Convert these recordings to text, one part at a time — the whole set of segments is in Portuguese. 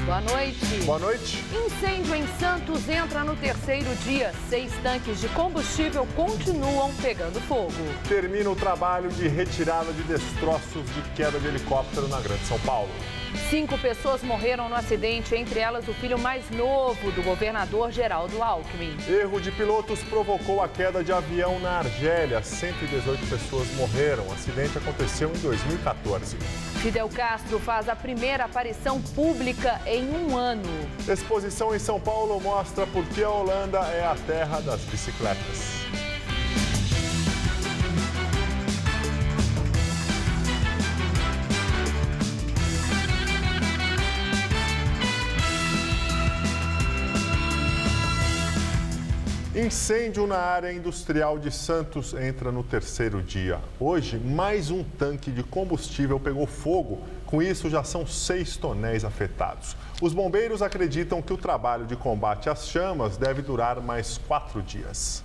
Boa noite. Boa noite. Incêndio em Santos entra no terceiro dia. 6 tanques de combustível continuam pegando fogo. Termina o trabalho de retirada de destroços de queda de helicóptero na Grande São Paulo. 5 pessoas morreram no acidente, entre elas o filho mais novo do governador Geraldo Alckmin. Erro de pilotos provocou a queda de avião na Argélia. 118 pessoas morreram. O acidente aconteceu em 2014. Fidel Castro faz a primeira aparição pública em um ano. Exposição em São Paulo mostra por que a Holanda é a terra das bicicletas. Incêndio na área industrial de Santos entra no terceiro dia. Hoje, mais um tanque de combustível pegou fogo. Com isso, já são 6 tonéis afetados. Os bombeiros acreditam que o trabalho de combate às chamas deve durar mais 4 dias.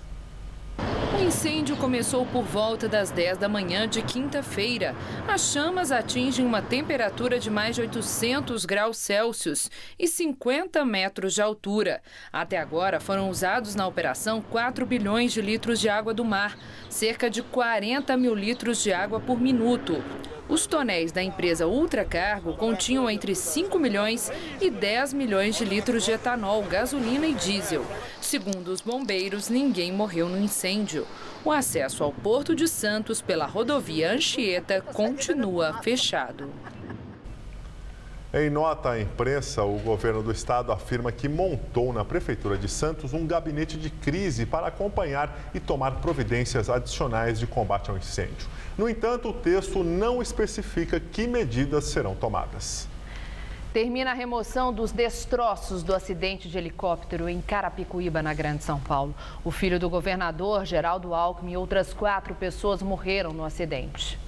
O incêndio começou por volta das 10 da manhã de quinta-feira. As chamas atingem uma temperatura de mais de 800 graus Celsius e 50 metros de altura. Até agora foram usados na operação 4 bilhões de litros de água do mar, cerca de 40 mil litros de água por minuto. Os tonéis da empresa Ultracargo continham entre 5 milhões e 10 milhões de litros de etanol, gasolina e diesel. Segundo os bombeiros, ninguém morreu no incêndio. O acesso ao Porto de Santos pela rodovia Anchieta continua fechado. Em nota à imprensa, o governo do estado afirma que montou na Prefeitura de Santos um gabinete de crise para acompanhar e tomar providências adicionais de combate ao incêndio. No entanto, o texto não especifica que medidas serão tomadas. Termina a remoção dos destroços do acidente de helicóptero em Carapicuíba, na Grande São Paulo. O filho do governador, Geraldo Alckmin, e outras 4 pessoas morreram no acidente.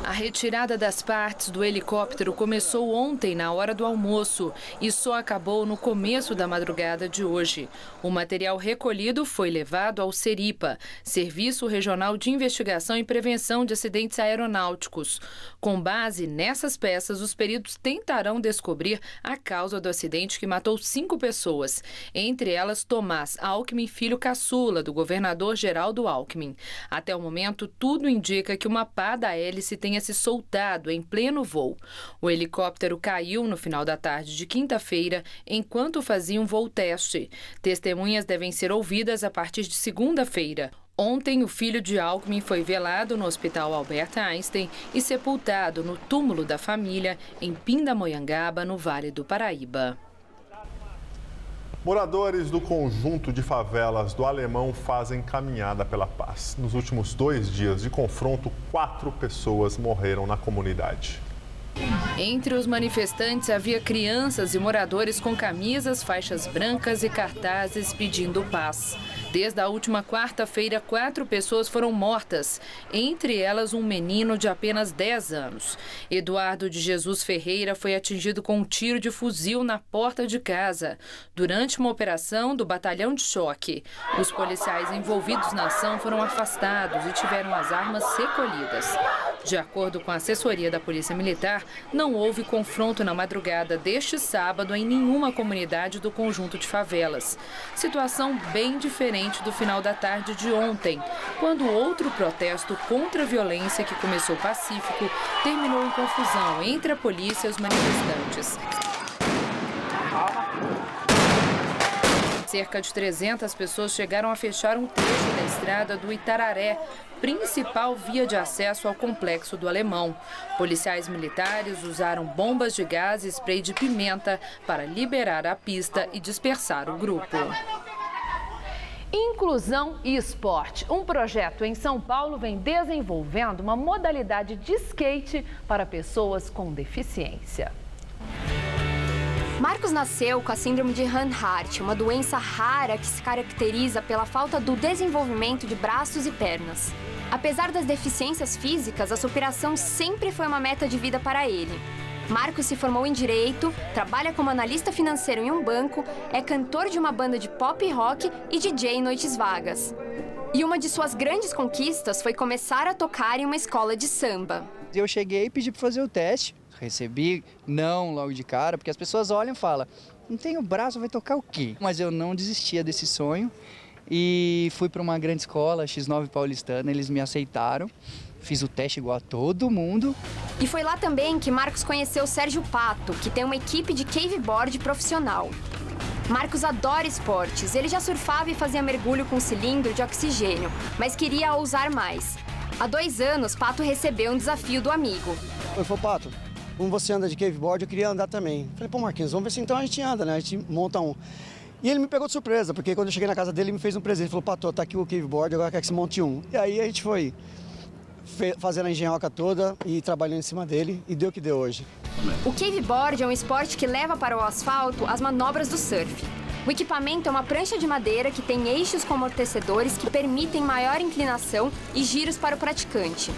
A retirada das partes do helicóptero começou ontem, na hora do almoço, e só acabou no começo da madrugada de hoje. O material recolhido foi levado ao Seripa, Serviço Regional de Investigação e Prevenção de Acidentes Aeronáuticos. Com base nessas peças, os peritos tentarão descobrir a causa do acidente que matou 5 pessoas, entre elas Tomás Alckmin, filho caçula do governador Geraldo Alckmin. Até o momento, tudo indica que uma pá da hélice tenha se soltado em pleno voo. O helicóptero caiu no final da tarde de quinta-feira, enquanto fazia um voo teste. Testemunhas devem ser ouvidas a partir de segunda-feira. Ontem, o filho de Alckmin foi velado no Hospital Albert Einstein e sepultado no túmulo da família em Pindamonhangaba, no Vale do Paraíba. Moradores do conjunto de favelas do Alemão fazem caminhada pela paz. Nos últimos 2 dias de confronto, 4 pessoas morreram na comunidade. Entre os manifestantes havia crianças e moradores com camisas, faixas brancas e cartazes pedindo paz. Desde a última quarta-feira, 4 pessoas foram mortas, entre elas um menino de apenas 10 anos. Eduardo de Jesus Ferreira foi atingido com um tiro de fuzil na porta de casa, durante uma operação do batalhão de choque. Os policiais envolvidos na ação foram afastados e tiveram as armas recolhidas. De acordo com a assessoria da Polícia Militar, não houve confronto na madrugada deste sábado em nenhuma comunidade do conjunto de favelas. Situação bem diferente do final da tarde de ontem, quando outro protesto contra a violência, que começou pacífico, terminou em confusão entre a polícia e os manifestantes. Cerca de 300 pessoas chegaram a fechar um trecho da estrada do Itararé, principal via de acesso ao complexo do Alemão. Policiais militares usaram bombas de gás e spray de pimenta para liberar a pista e dispersar o grupo. Inclusão e Esporte. Um projeto em São Paulo vem desenvolvendo uma modalidade de skate para pessoas com deficiência. Marcos nasceu com a síndrome de Hanhart, uma doença rara que se caracteriza pela falta do desenvolvimento de braços e pernas. Apesar das deficiências físicas, a superação sempre foi uma meta de vida para ele. Marcos se formou em Direito, trabalha como analista financeiro em um banco, é cantor de uma banda de pop e rock e DJ em noites vagas. E uma de suas grandes conquistas foi começar a tocar em uma escola de samba. Eu cheguei e pedi para fazer o teste, Recebi não logo de cara, porque as pessoas olham e falam, não tem o braço, vai tocar o quê? Mas eu não desistia desse sonho e fui para uma grande escola, X9 Paulistana, eles me aceitaram. Fiz o teste igual a todo mundo. E foi lá também que Marcos conheceu o Sérgio Pato, que tem uma equipe de caveboard profissional. Marcos adora esportes. Ele já surfava e fazia mergulho com cilindro de oxigênio, mas queria ousar mais. Há 2 anos, Pato recebeu um desafio do amigo. Eu falei, Pato, como você anda de caveboard, eu queria andar também. Falei, pô, Marquinhos, vamos ver se então a gente anda, né? A gente monta um. E ele me pegou de surpresa, porque quando eu cheguei na casa dele, ele me fez um presente. Ele falou, Pato, tá aqui o caveboard, agora quer que você monte um. E aí a gente foi fazendo a engenhoca toda e trabalhando em cima dele, e deu o que deu hoje. O caveboard é um esporte que leva para o asfalto as manobras do surf. O equipamento é uma prancha de madeira que tem eixos com amortecedores que permitem maior inclinação e giros para o praticante.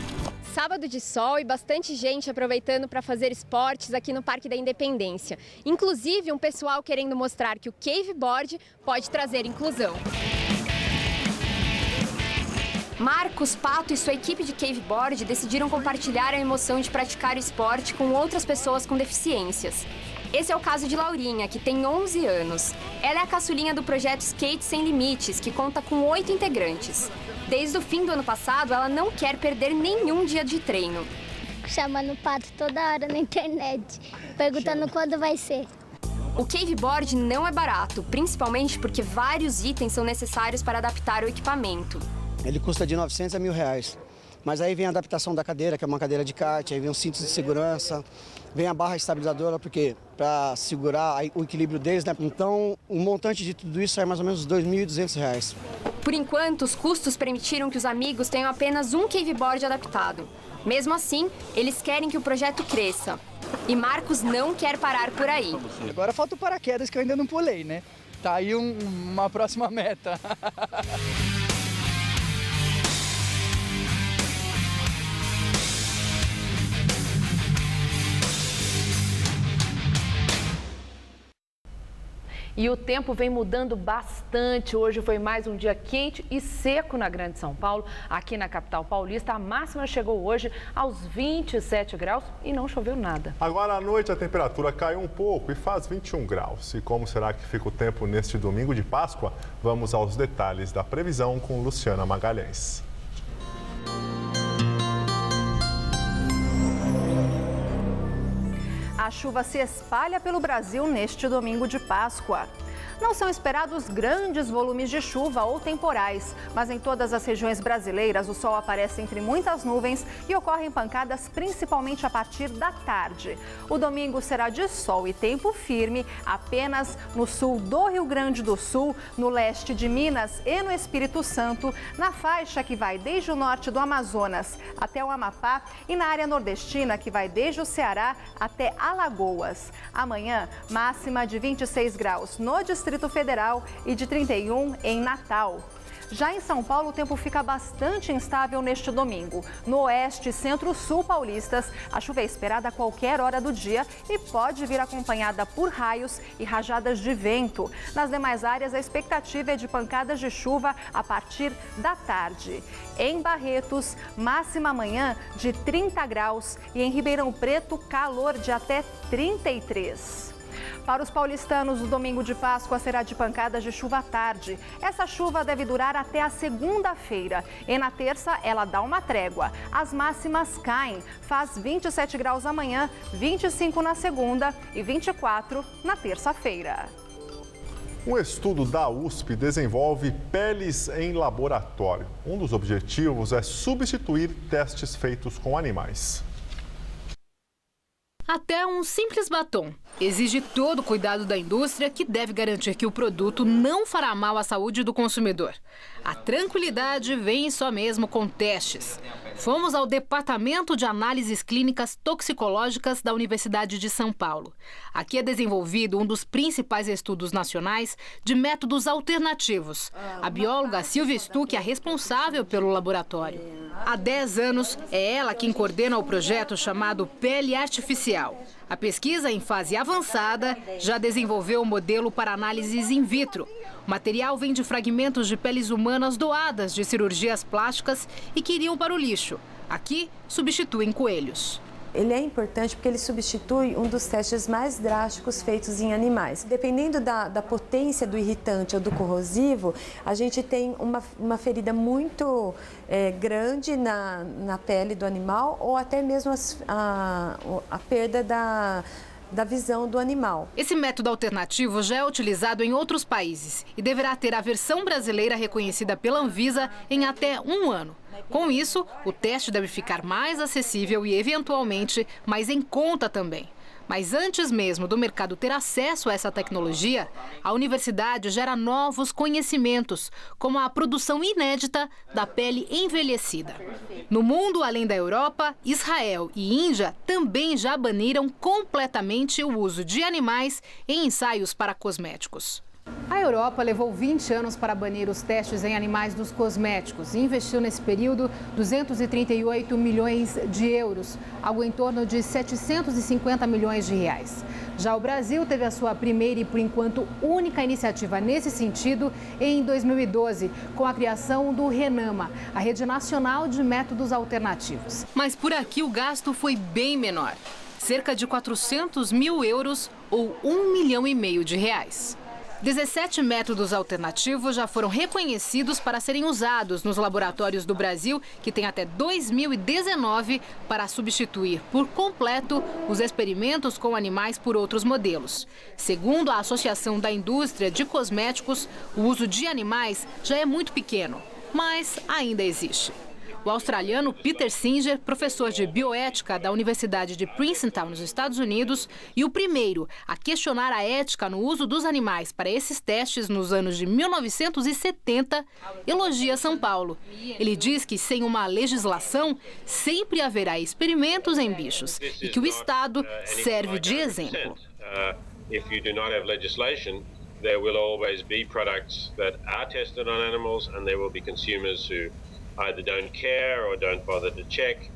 Sábado de sol e bastante gente aproveitando para fazer esportes aqui no Parque da Independência. Inclusive, um pessoal querendo mostrar que o caveboard pode trazer inclusão. Marcos, Pato e sua equipe de caveboard decidiram compartilhar a emoção de praticar o esporte com outras pessoas com deficiências. Esse é o caso de Laurinha, que tem 11 anos. Ela é a caçulinha do projeto Skate Sem Limites, que conta com 8 integrantes. Desde o fim do ano passado, ela não quer perder nenhum dia de treino. Chamando o Pato toda hora na internet, perguntando quando vai ser. O caveboard não é barato, principalmente porque vários itens são necessários para adaptar o equipamento. Ele custa de 900 a R$1.000. Mas aí vem a adaptação da cadeira, que é uma cadeira de kart, aí vem os cintos de segurança, vem a barra estabilizadora, porque para segurar o equilíbrio deles, né? Então, o montante de tudo isso é mais ou menos R$2.200. Por enquanto, os custos permitiram que os amigos tenham apenas um caveboard adaptado. Mesmo assim, eles querem que o projeto cresça. E Marcos não quer parar por aí. Agora falta o paraquedas que eu ainda não pulei, né? Tá aí uma próxima meta. E o tempo vem mudando bastante. Hoje foi mais um dia quente e seco na Grande São Paulo. Aqui na capital paulista, a máxima chegou hoje aos 27 graus e não choveu nada. Agora à noite a temperatura caiu um pouco e faz 21 graus. E como será que fica o tempo neste domingo de Páscoa? Vamos aos detalhes da previsão com Luciana Magalhães. A chuva se espalha pelo Brasil neste domingo de Páscoa. Não são esperados grandes volumes de chuva ou temporais, mas em todas as regiões brasileiras o sol aparece entre muitas nuvens e ocorrem pancadas principalmente a partir da tarde. O domingo será de sol e tempo firme apenas no sul do Rio Grande do Sul, no leste de Minas e no Espírito Santo, na faixa que vai desde o norte do Amazonas até o Amapá e na área nordestina que vai desde o Ceará até Alagoas. Amanhã, máxima de 26 graus no Distrito Federal e de 31 em Natal. Já em São Paulo, o tempo fica bastante instável neste domingo. No oeste e centro-sul paulistas, a chuva é esperada a qualquer hora do dia e pode vir acompanhada por raios e rajadas de vento. Nas demais áreas, a expectativa é de pancadas de chuva a partir da tarde. Em Barretos, máxima amanhã de 30 graus e em Ribeirão Preto, calor de até 33. Para os paulistanos, o domingo de Páscoa será de pancadas de chuva à tarde. Essa chuva deve durar até a segunda-feira. E na terça, ela dá uma trégua. As máximas caem. Faz 27 graus amanhã, 25 na segunda e 24 na terça-feira. Um estudo da USP desenvolve peles em laboratório. Um dos objetivos é substituir testes feitos com animais. Até um simples batom exige todo o cuidado da indústria, que deve garantir que o produto não fará mal à saúde do consumidor. A tranquilidade vem só mesmo com testes. Fomos ao Departamento de Análises Clínicas Toxicológicas da Universidade de São Paulo. Aqui é desenvolvido um dos principais estudos nacionais de métodos alternativos. A bióloga Silvia Stuck é responsável pelo laboratório. Há 10 anos, é ela quem coordena o projeto chamado Pele Artificial. A pesquisa, em fase avançada, já desenvolveu um modelo para análises in vitro. O material vem de fragmentos de peles humanas doadas de cirurgias plásticas e que iriam para o lixo. Aqui, substituem coelhos. Ele é importante porque ele substitui um dos testes mais drásticos feitos em animais. Dependendo da potência do irritante ou do corrosivo, a gente tem uma ferida muito grande na pele do animal ou até mesmo a perda da visão do animal. Esse método alternativo já é utilizado em outros países e deverá ter a versão brasileira reconhecida pela Anvisa em até 1 ano. Com isso, o teste deve ficar mais acessível e, eventualmente, mais em conta também. Mas antes mesmo do mercado ter acesso a essa tecnologia, a universidade gera novos conhecimentos, como a produção inédita da pele envelhecida. No mundo, além da Europa, Israel e Índia também já baniram completamente o uso de animais em ensaios para cosméticos. A Europa levou 20 anos para banir os testes em animais dos cosméticos e investiu nesse período 238 milhões de euros, algo em torno de 750 milhões de reais. Já o Brasil teve a sua primeira e, por enquanto, única iniciativa nesse sentido em 2012, com a criação do RENAMA, a Rede Nacional de Métodos Alternativos. Mas por aqui o gasto foi bem menor, cerca de 400 mil euros ou R$1,5 milhão de reais. 17 métodos alternativos já foram reconhecidos para serem usados nos laboratórios do Brasil, que tem até 2019 para substituir por completo os experimentos com animais por outros modelos. Segundo a Associação da Indústria de Cosméticos, o uso de animais já é muito pequeno, mas ainda existe. O australiano Peter Singer, professor de bioética da Universidade de Princeton, nos Estados Unidos, e o primeiro a questionar a ética no uso dos animais para esses testes nos anos de 1970, elogia São Paulo. Ele diz que sem uma legislação, sempre haverá experimentos em bichos e que o Estado serve de exemplo. There will always be products that are tested on animals, and there will be consumers who either don't care or don't bother to check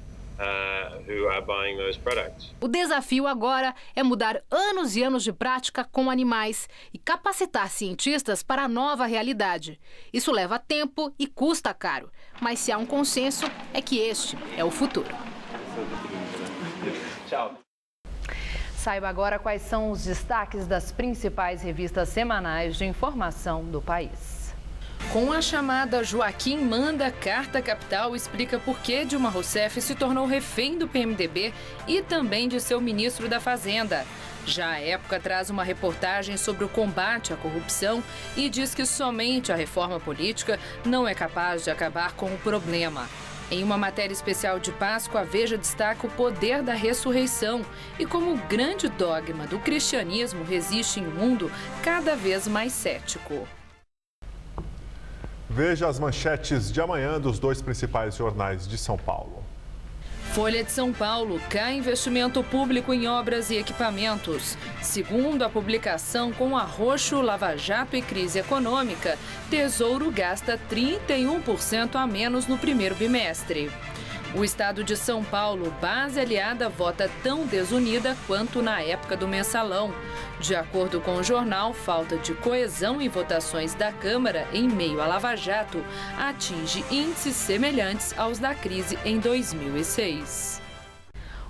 who are buying those products. O desafio agora é mudar anos e anos de prática com animais e capacitar cientistas para a nova realidade. Isso leva tempo e custa caro, mas se há um consenso é que este é o futuro. Tchau. Saiba agora quais são os destaques das principais revistas semanais de informação do país. Com a chamada Joaquim Manda, Carta Capital explica por que Dilma Rousseff se tornou refém do PMDB e também de seu ministro da Fazenda. Já a Época traz uma reportagem sobre o combate à corrupção e diz que somente a reforma política não é capaz de acabar com o problema. Em uma matéria especial de Páscoa, a Veja destaca o poder da ressurreição e como o grande dogma do cristianismo resiste em um mundo cada vez mais cético. Veja as manchetes de amanhã dos 2 principais jornais de São Paulo. Folha de São Paulo, cai investimento público em obras e equipamentos. Segundo a publicação com arroxo, Lava Jato e crise econômica, Tesouro gasta 31% a menos no primeiro bimestre. O estado de São Paulo, base aliada, vota tão desunida quanto na época do mensalão. De acordo com o jornal, falta de coesão em votações da Câmara em meio à Lava Jato atinge índices semelhantes aos da crise em 2006.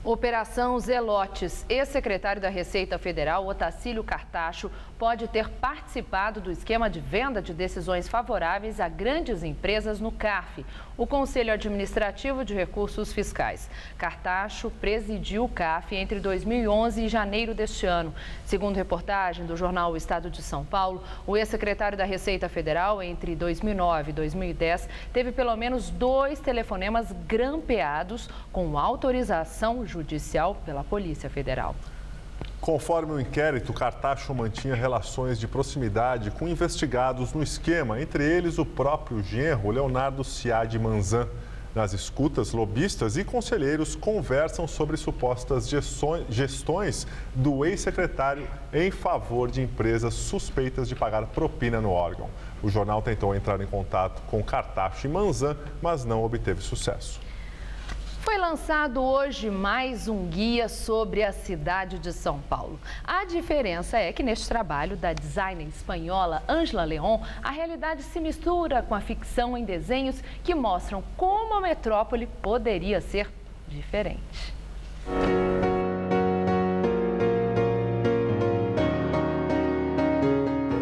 Operação Zelotes. Ex-secretário da Receita Federal, Otacílio Cartacho, pode ter participado do esquema de venda de decisões favoráveis a grandes empresas no CARF, o Conselho Administrativo de Recursos Fiscais. Cartacho presidiu o CARF entre 2011 e janeiro deste ano. Segundo reportagem do jornal O Estado de São Paulo, o ex-secretário da Receita Federal, entre 2009 e 2010, teve pelo menos 2 telefonemas grampeados com autorização judicial pela Polícia Federal. Conforme o inquérito, Cartacho mantinha relações de proximidade com investigados no esquema, entre eles o próprio genro, Leonardo Ciad Manzan. Nas escutas, lobistas e conselheiros conversam sobre supostas gestões do ex-secretário em favor de empresas suspeitas de pagar propina no órgão. O jornal tentou entrar em contato com Cartacho e Manzan, mas não obteve sucesso. Foi lançado hoje mais um guia sobre a cidade de São Paulo. A diferença é que neste trabalho da designer espanhola Ângela León, a realidade se mistura com a ficção em desenhos que mostram como a metrópole poderia ser diferente.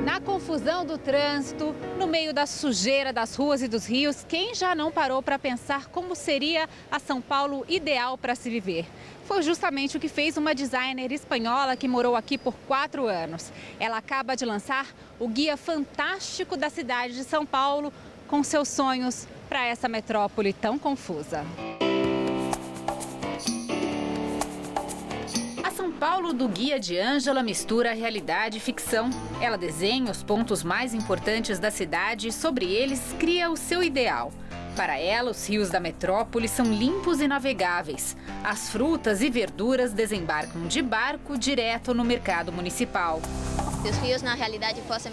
Na confusão do trânsito, no meio da sujeira das ruas e dos rios, quem já não parou para pensar como seria a São Paulo ideal para se viver? Foi justamente o que fez uma designer espanhola que morou aqui por 4 anos. Ela acaba de lançar o Guia Fantástico da cidade de São Paulo, com seus sonhos para essa metrópole tão confusa. A São Paulo do Guia de Ângela mistura realidade e ficção. Ela desenha os pontos mais importantes da cidade e sobre eles cria o seu ideal. Para ela, os rios da metrópole são limpos e navegáveis. As frutas e verduras desembarcam de barco direto no mercado municipal. Se os rios na realidade fossem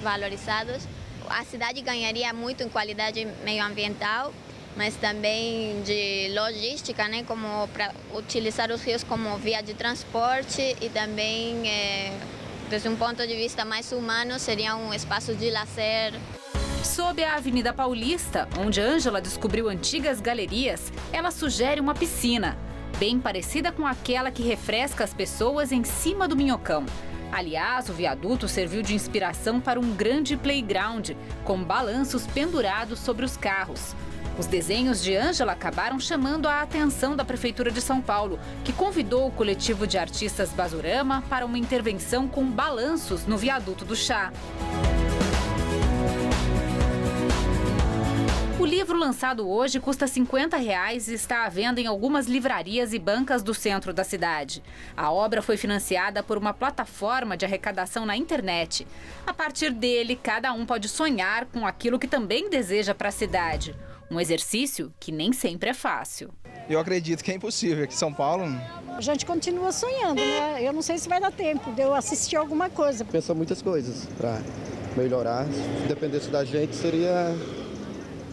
valorizados, a cidade ganharia muito em qualidade meioambiental, mas também de logística, né, como para utilizar os rios como via de transporte e também, desde um ponto de vista mais humano, seria um espaço de lazer. Sob a Avenida Paulista, onde Ângela descobriu antigas galerias, ela sugere uma piscina, bem parecida com aquela que refresca as pessoas em cima do Minhocão. Aliás, o viaduto serviu de inspiração para um grande playground, com balanços pendurados sobre os carros. Os desenhos de Ângela acabaram chamando a atenção da Prefeitura de São Paulo, que convidou o coletivo de artistas Basurama para uma intervenção com balanços no viaduto do Chá. O livro lançado hoje custa R$ 50 e está à venda em algumas livrarias e bancas do centro da cidade. A obra foi financiada por uma plataforma de arrecadação na internet. A partir dele, cada um pode sonhar com aquilo que também deseja para a cidade. Um exercício que nem sempre é fácil. Eu acredito que é impossível, aqui em São Paulo. A gente continua sonhando, né? Eu não sei se vai dar tempo de eu assistir alguma coisa. Pensa muitas coisas para melhorar. Se dependesse da gente, seria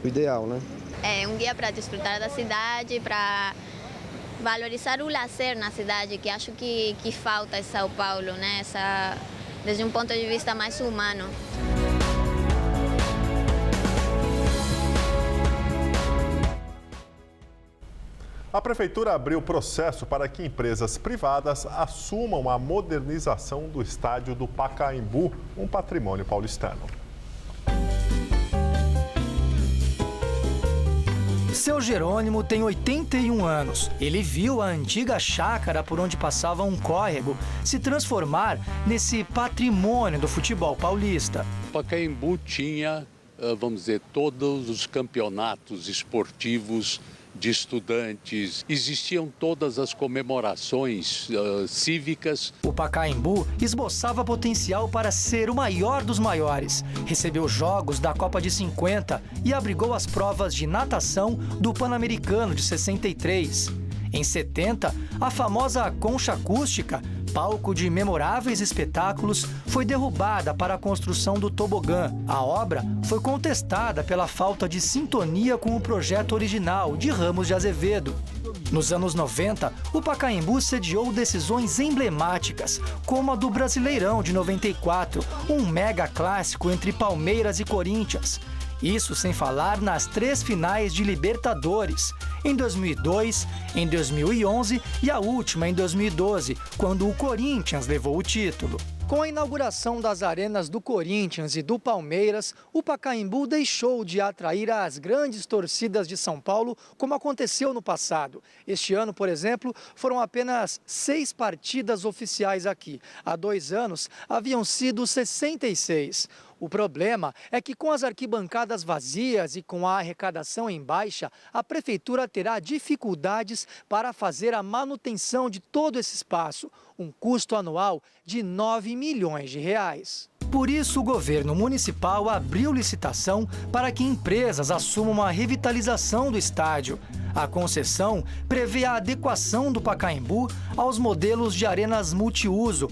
o ideal, né? É um guia para desfrutar da cidade, para valorizar o lazer na cidade, que acho que falta em São Paulo, né? Desde um ponto de vista mais humano. A Prefeitura abriu processo para que empresas privadas assumam a modernização do estádio do Pacaembu, um patrimônio paulistano. Seu Jerônimo tem 81 anos. Ele viu a antiga chácara por onde passava um córrego se transformar nesse patrimônio do futebol paulista. O Pacaembu tinha, vamos dizer, todos os campeonatos esportivos de estudantes, existiam todas as comemorações cívicas. O Pacaembu esboçava potencial para ser o maior dos maiores. Recebeu jogos da Copa de 50 e abrigou as provas de natação do Pan-Americano de 63. Em 70, a famosa concha acústica, palco de memoráveis espetáculos, foi derrubada para a construção do tobogã. A obra foi contestada pela falta de sintonia com o projeto original de Ramos de Azevedo. Nos anos 90, o Pacaembu sediou decisões emblemáticas, como a do Brasileirão de 94, um mega clássico entre Palmeiras e Corinthians. Isso sem falar nas 3 finais de Libertadores, em 2002, em 2011 e a última em 2012, quando o Corinthians levou o título. Com a inauguração das arenas do Corinthians e do Palmeiras, o Pacaembu deixou de atrair as grandes torcidas de São Paulo, como aconteceu no passado. Este ano, por exemplo, foram apenas 6 partidas oficiais aqui. Há 2 anos, haviam sido 66. O problema é que com as arquibancadas vazias e com a arrecadação em baixa, a Prefeitura terá dificuldades para fazer a manutenção de todo esse espaço, um custo anual de R$ 9 milhões. Por isso, o governo municipal abriu licitação para que empresas assumam a revitalização do estádio. A concessão prevê a adequação do Pacaembu aos modelos de arenas multiuso.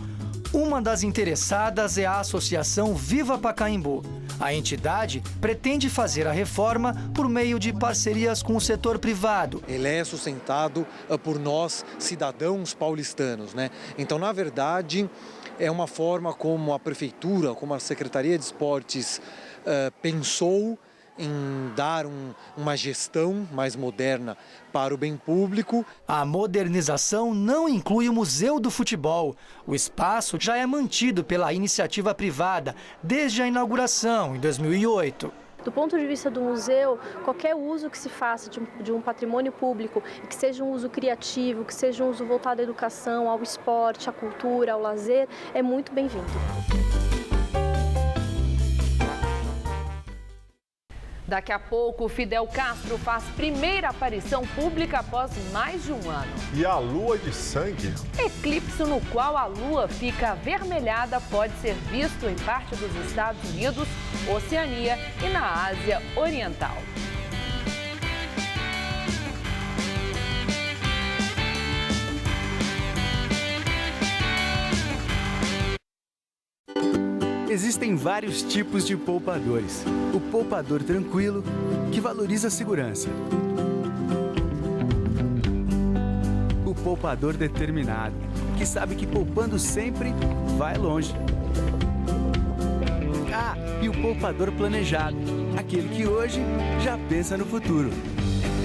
Uma das interessadas é a Associação Viva Pacaembu. A entidade pretende fazer a reforma por meio de parcerias com o setor privado. Ele é sustentado por nós, cidadãos paulistanos, né? Então, na verdade, é uma forma como a Prefeitura, como a Secretaria de Esportes pensou em dar uma gestão mais moderna para o bem público. A modernização não inclui o Museu do Futebol. O espaço já é mantido pela iniciativa privada desde a inauguração, em 2008. Do ponto de vista do museu, qualquer uso que se faça de um patrimônio público, que seja um uso criativo, que seja um uso voltado à educação, ao esporte, à cultura, ao lazer, é muito bem-vindo. Daqui a pouco, Fidel Castro faz primeira aparição pública após mais de um ano. E a lua de sangue? Eclipse no qual a lua fica avermelhada pode ser visto em parte dos Estados Unidos, Oceania e na Ásia Oriental. Existem vários tipos de poupadores. O poupador tranquilo, que valoriza a segurança. O poupador determinado, que sabe que poupando sempre, vai longe. Ah, e o poupador planejado, aquele que hoje já pensa no futuro.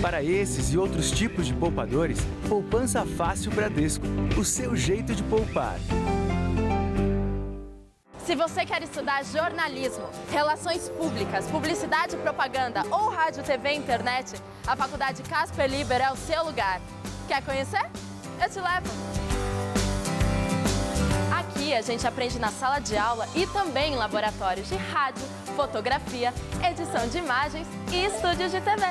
Para esses e outros tipos de poupadores, Poupança Fácil Bradesco, o seu jeito de poupar. Se você quer estudar jornalismo, relações públicas, publicidade e propaganda ou rádio, TV e internet, a Faculdade Casper Libero é o seu lugar. Quer conhecer? Eu te levo! Aqui a gente aprende na sala de aula e também em laboratórios de rádio, fotografia, edição de imagens e estúdios de TV.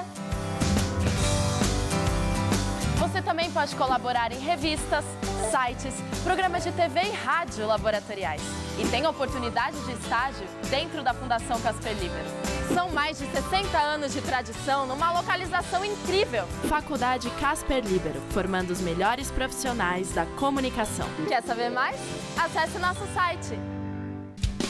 Você também pode colaborar em revistas, sites, programas de TV e rádio laboratoriais. E tem oportunidade de estágio dentro da Fundação Casper Libero. São mais de 60 anos de tradição numa localização incrível. Faculdade Casper Libero, formando os melhores profissionais da comunicação. Quer saber mais? Acesse nosso site.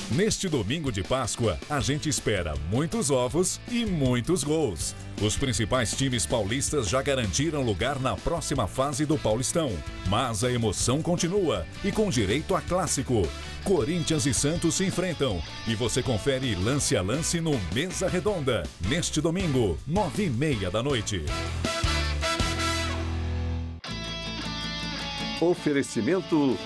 Neste domingo de Páscoa, a gente espera muitos ovos e muitos gols. Os principais times paulistas já garantiram lugar na próxima fase do Paulistão. Mas a emoção continua e com direito a clássico. Corinthians e Santos se enfrentam e você confere lance a lance no Mesa Redonda, neste domingo, 9h30 da noite. Oferecimento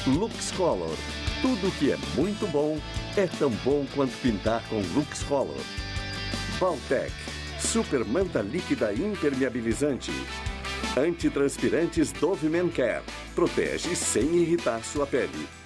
Lux Color. Tudo que é muito bom é tão bom quanto pintar com Lux Color. Baltec, super manta líquida impermeabilizante. Antitranspirantes Dove Men Care. Protege sem irritar sua pele.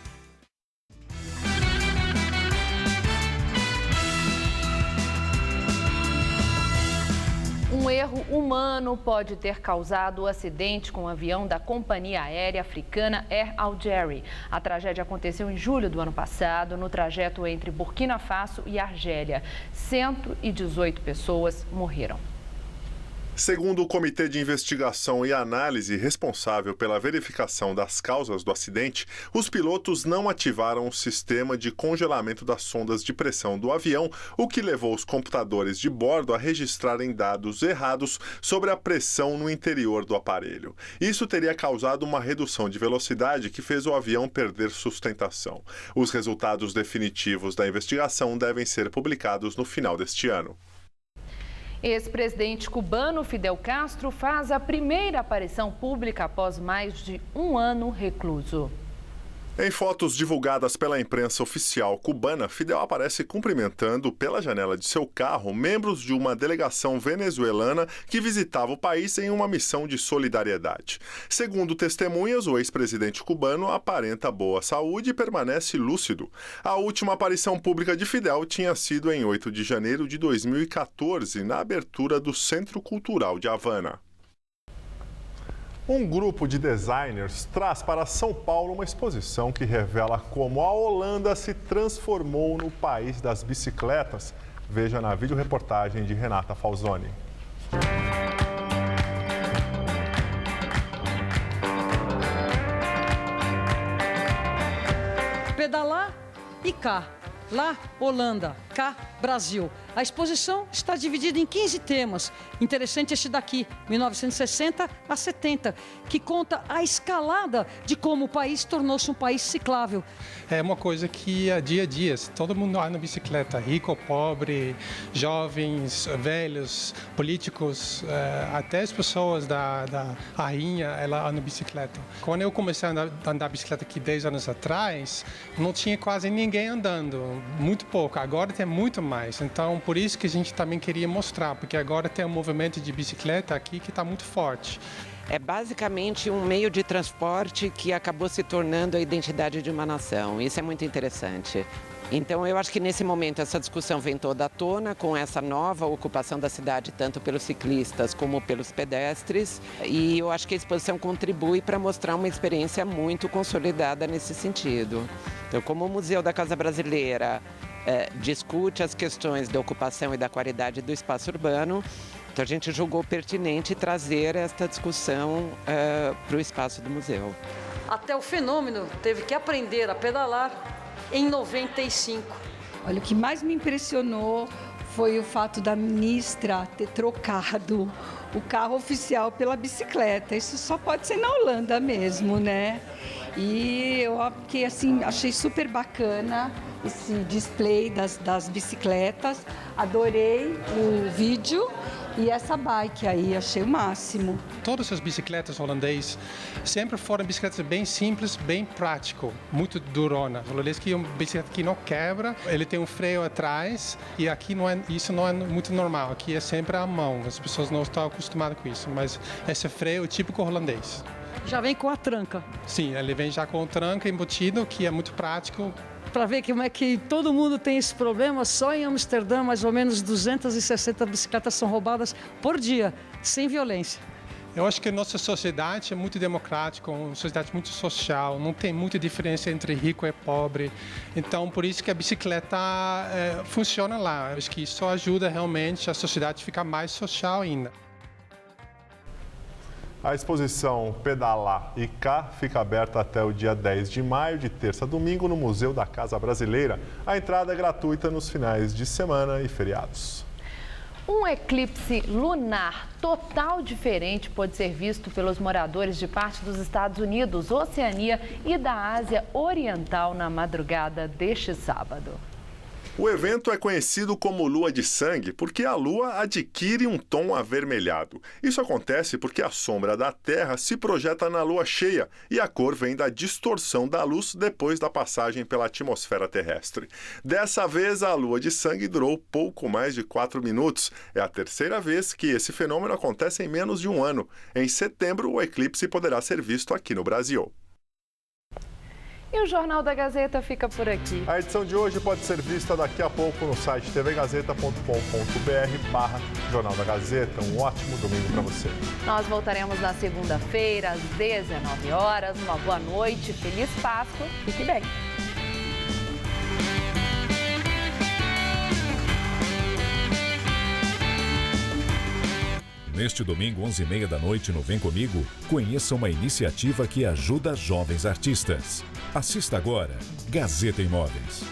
Um erro humano pode ter causado o acidente com o avião da companhia aérea africana Air Algérie. A tragédia aconteceu em julho do ano passado, no trajeto entre Burkina Faso e Argélia. 118 pessoas morreram. Segundo o Comitê de Investigação e Análise responsável pela verificação das causas do acidente, os pilotos não ativaram o sistema de congelamento das sondas de pressão do avião, o que levou os computadores de bordo a registrarem dados errados sobre a pressão no interior do aparelho. Isso teria causado uma redução de velocidade que fez o avião perder sustentação. Os resultados definitivos da investigação devem ser publicados no final deste ano. Ex-presidente cubano Fidel Castro faz a primeira aparição pública após mais de um ano recluso. Em fotos divulgadas pela imprensa oficial cubana, Fidel aparece cumprimentando pela janela de seu carro membros de uma delegação venezuelana que visitava o país em uma missão de solidariedade. Segundo testemunhas, o ex-presidente cubano aparenta boa saúde e permanece lúcido. A última aparição pública de Fidel tinha sido em 8 de janeiro de 2014, na abertura do Centro Cultural de Havana. Um grupo de designers traz para São Paulo uma exposição que revela como a Holanda se transformou no país das bicicletas. Veja na videoreportagem de Renata Falzoni. Pedalar e cá. Lá, Holanda. Cá, Brasil. A exposição está dividida em 15 temas. Interessante este daqui, 1960 a 70, que conta a escalada de como o país tornou-se um país ciclável. É uma coisa que é dia a dia, todo mundo anda na bicicleta, rico ou pobre, jovens, velhos, políticos, até as pessoas da rainha, ela anda bicicleta. Quando eu comecei a andar bicicleta aqui 10 anos atrás, não tinha quase ninguém andando, muito pouco. Agora tem muito mais, então por isso que a gente também queria mostrar, porque agora tem um movimento de bicicleta aqui que está muito forte. É basicamente um meio de transporte que acabou se tornando a identidade de uma nação. Isso é muito interessante. Então, eu acho que nesse momento essa discussão vem toda à tona com essa nova ocupação da cidade, tanto pelos ciclistas como pelos pedestres. E eu acho que a exposição contribui para mostrar uma experiência muito consolidada nesse sentido. Então, como o Museu da Casa Brasileira discute as questões da ocupação e da qualidade do espaço urbano, então a gente julgou pertinente trazer esta discussão para o espaço do museu. Até o Fenômeno teve que aprender a pedalar em 95. Olha, o que mais me impressionou foi o fato da ministra ter trocado o carro oficial pela bicicleta. Isso só pode ser na Holanda mesmo, né? E eu fiquei assim, achei super bacana esse display das bicicletas. Adorei o vídeo. E essa bike aí, achei o máximo. Todas as bicicletas holandesas sempre foram bicicletas bem simples, bem prático, muito durona. O holandês que é uma bicicleta que não quebra, ele tem um freio atrás e aqui isso não é muito normal. Aqui é sempre à mão, as pessoas não estão acostumadas com isso, mas esse freio é o típico holandês. Já vem com a tranca. Sim, ele vem já com tranca embutido, que é muito prático. Para ver como é que todo mundo tem esse problema, só em Amsterdã mais ou menos 260 bicicletas são roubadas por dia, sem violência. Eu acho que a nossa sociedade é muito democrática, uma sociedade muito social, não tem muita diferença entre rico e pobre. Então, por isso que a bicicleta funciona lá. Eu acho que isso ajuda realmente a sociedade a ficar mais social ainda. A exposição Pedalar e Cá fica aberta até o dia 10 de maio, de terça a domingo, no Museu da Casa Brasileira. A entrada é gratuita nos finais de semana e feriados. Um eclipse lunar total diferente pode ser visto pelos moradores de parte dos Estados Unidos, Oceania e da Ásia Oriental na madrugada deste sábado. O evento é conhecido como lua de sangue porque a lua adquire um tom avermelhado. Isso acontece porque a sombra da Terra se projeta na lua cheia e a cor vem da distorção da luz depois da passagem pela atmosfera terrestre. Dessa vez, a lua de sangue durou pouco mais de 4 minutos. É a terceira vez que esse fenômeno acontece em menos de um ano. Em setembro, o eclipse poderá ser visto aqui no Brasil. E o Jornal da Gazeta fica por aqui. A edição de hoje pode ser vista daqui a pouco no site tvgazeta.com.br/Jornal da Gazeta. Um ótimo domingo para você. Nós voltaremos na segunda-feira, às 19 horas. Uma boa noite, feliz Páscoa. Fique bem. Neste domingo, 11h30 da noite, no Vem Comigo, conheça uma iniciativa que ajuda jovens artistas. Assista agora, Gazeta Imóveis.